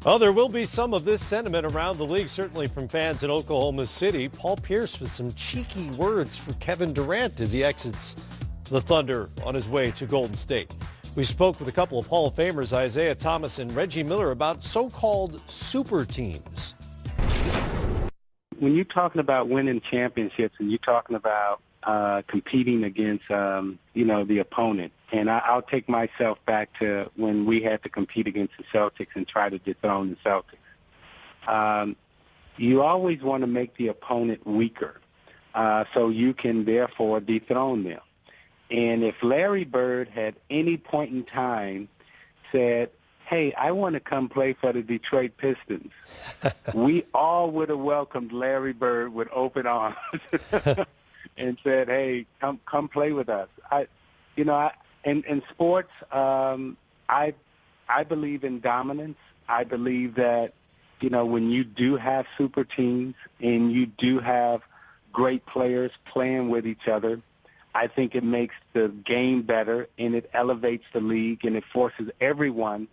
Oh, there will be some of this sentiment around the league, certainly from fans in Oklahoma City. Paul Pierce with some cheeky words for Kevin Durant as he exits the Thunder on his way to Golden State. We spoke with a couple of Hall of Famers, Isaiah Thomas and Reggie Miller, about so-called super teams. When you're talking about winning championships and you're talking about competing against, the opponent, and I'll take myself back to when we had to compete against the Celtics and try to dethrone the Celtics. You always want to make the opponent weaker so you can, therefore, dethrone them. And if Larry Bird had any point in time said, hey, I want to come play for the Detroit Pistons, we all would have welcomed Larry Bird with open arms and said, hey, come play with us. In sports, I believe in dominance. I believe that, when you do have super teams and you do have great players playing with each other, I think it makes the game better and it elevates the league and it forces everyone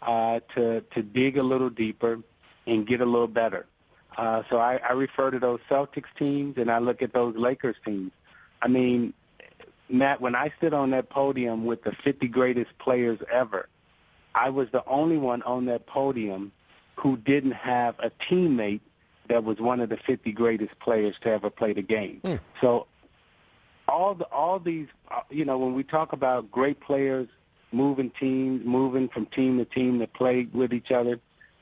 to dig a little deeper and get a little better. So I refer to those Celtics teams and I look at those Lakers teams. I mean, Matt, when I stood on that podium with the 50 greatest players ever, I was the only one on that podium who didn't have a teammate that was one of the 50 greatest players to ever play the game. So all these, when we talk about great players moving from team to team to play with each other,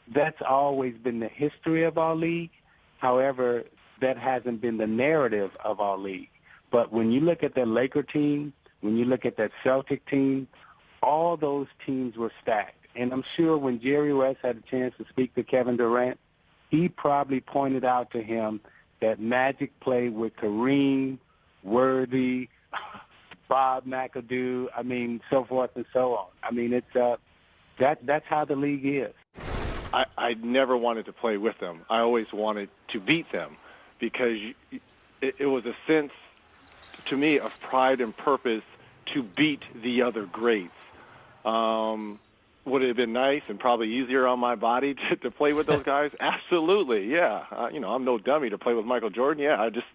that's always been the history of our league. However, that hasn't been the narrative of our league. But when you look at that Laker team, when you look at that Celtic team, all those teams were stacked. And I'm sure when Jerry West had a chance to speak to Kevin Durant, he probably pointed out to him that Magic played with Kareem, Worthy, Bob McAdoo, so forth and so on. It's that's how the league is. I never wanted to play with them. I always wanted to beat them because it was a sense to me of pride and purpose to beat the other greats. Would it have been nice and probably easier on my body to play with those guys? Absolutely, yeah. I'm no dummy to play with Michael Jordan. Yeah, I just,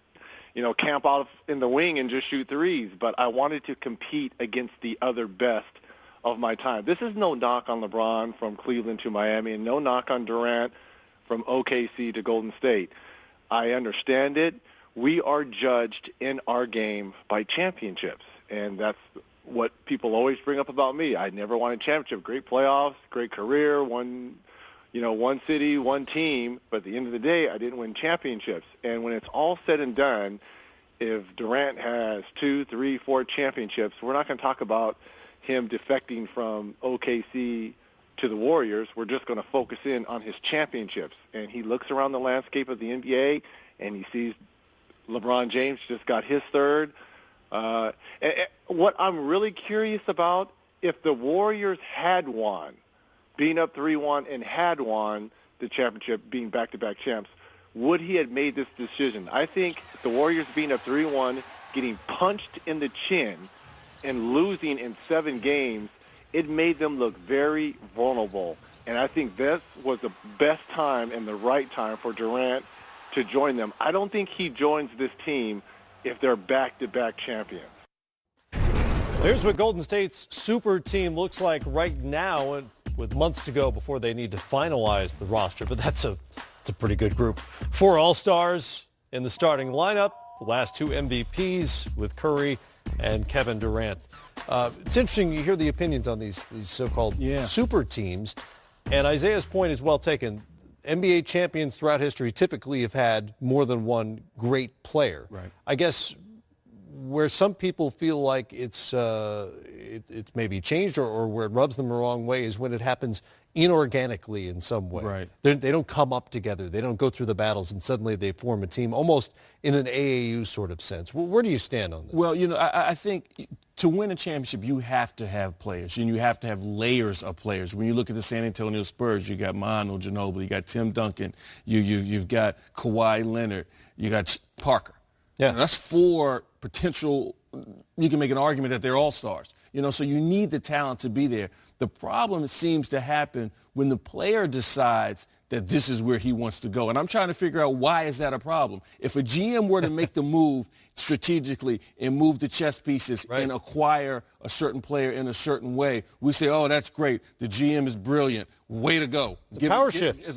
camp out in the wing and just shoot threes. But I wanted to compete against the other best of my time. This is no knock on LeBron from Cleveland to Miami and no knock on Durant from OKC to Golden State. I understand it. We are judged in our game by championships, and that's what people always bring up about me. I never won a championship. Great playoffs, great career, one city, one team, but at the end of the day, I didn't win championships. And when it's all said and done, if Durant has 2, 3, 4 championships, we're not going to talk about him defecting from OKC to the Warriors. We're just going to focus in on his championships. And he looks around the landscape of the NBA, and he sees LeBron James just got his third. And what I'm really curious about, if the Warriors had won, being up 3-1 and had won the championship, being back-to-back champs, would he have made this decision? I think the Warriors being up 3-1, getting punched in the chin, and losing in 7 games, it made them look very vulnerable. And I think this was the best time and the right time for Durant to join them. I don't think he joins this team if they're back-to-back champions. Here's what Golden State's super team looks like right now, and with months to go before they need to finalize the roster. But it's a pretty good group. 4 All-Stars in the starting lineup, the last 2 MVPs with Curry and Kevin Durant. It's interesting you hear the opinions on these so-called super teams. And Isaiah's point is well taken. NBA champions throughout history typically have had more than one great player. Right. I guess where some people feel like it's maybe changed or where it rubs them the wrong way is when it happens inorganically in some way. Right. They don't come up together. They don't go through the battles and suddenly they form a team, almost in an AAU sort of sense. Where do you stand on this? Well, I think to win a championship, you have to have players, and you have to have layers of players. When you look at the San Antonio Spurs, you got Manu Ginobili, you got Tim Duncan, you've got Kawhi Leonard, you got Parker. Yeah. That's 4 potential. You can make an argument that they're all-stars. So you need the talent to be there. The problem seems to happen when the player decides that this is where he wants to go. And I'm trying to figure out, why is that a problem? If a GM were to make the move strategically and move the chess pieces and acquire a certain player in a certain way, we say, oh, that's great. The GM is brilliant. Way to go. It's a power shift.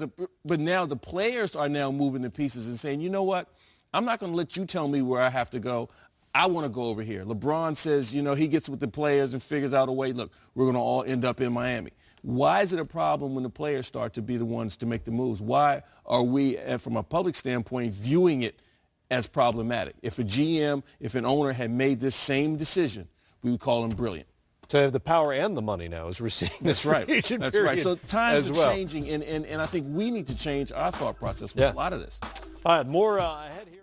But now the players are now moving the pieces and saying, you know what? I'm not going to let you tell me where I have to go. I want to go over here. LeBron says, he gets with the players and figures out a way, look, we're going to all end up in Miami. Why is it a problem when the players start to be the ones to make the moves? Why are we, from a public standpoint, viewing it as problematic? If a GM, if an owner had made this same decision, we would call him brilliant. To have the power and the money now, as we're seeing this free agent That's right. So times are well. changing, and I think we need to change our thought process with a lot of this. All right, more ahead here.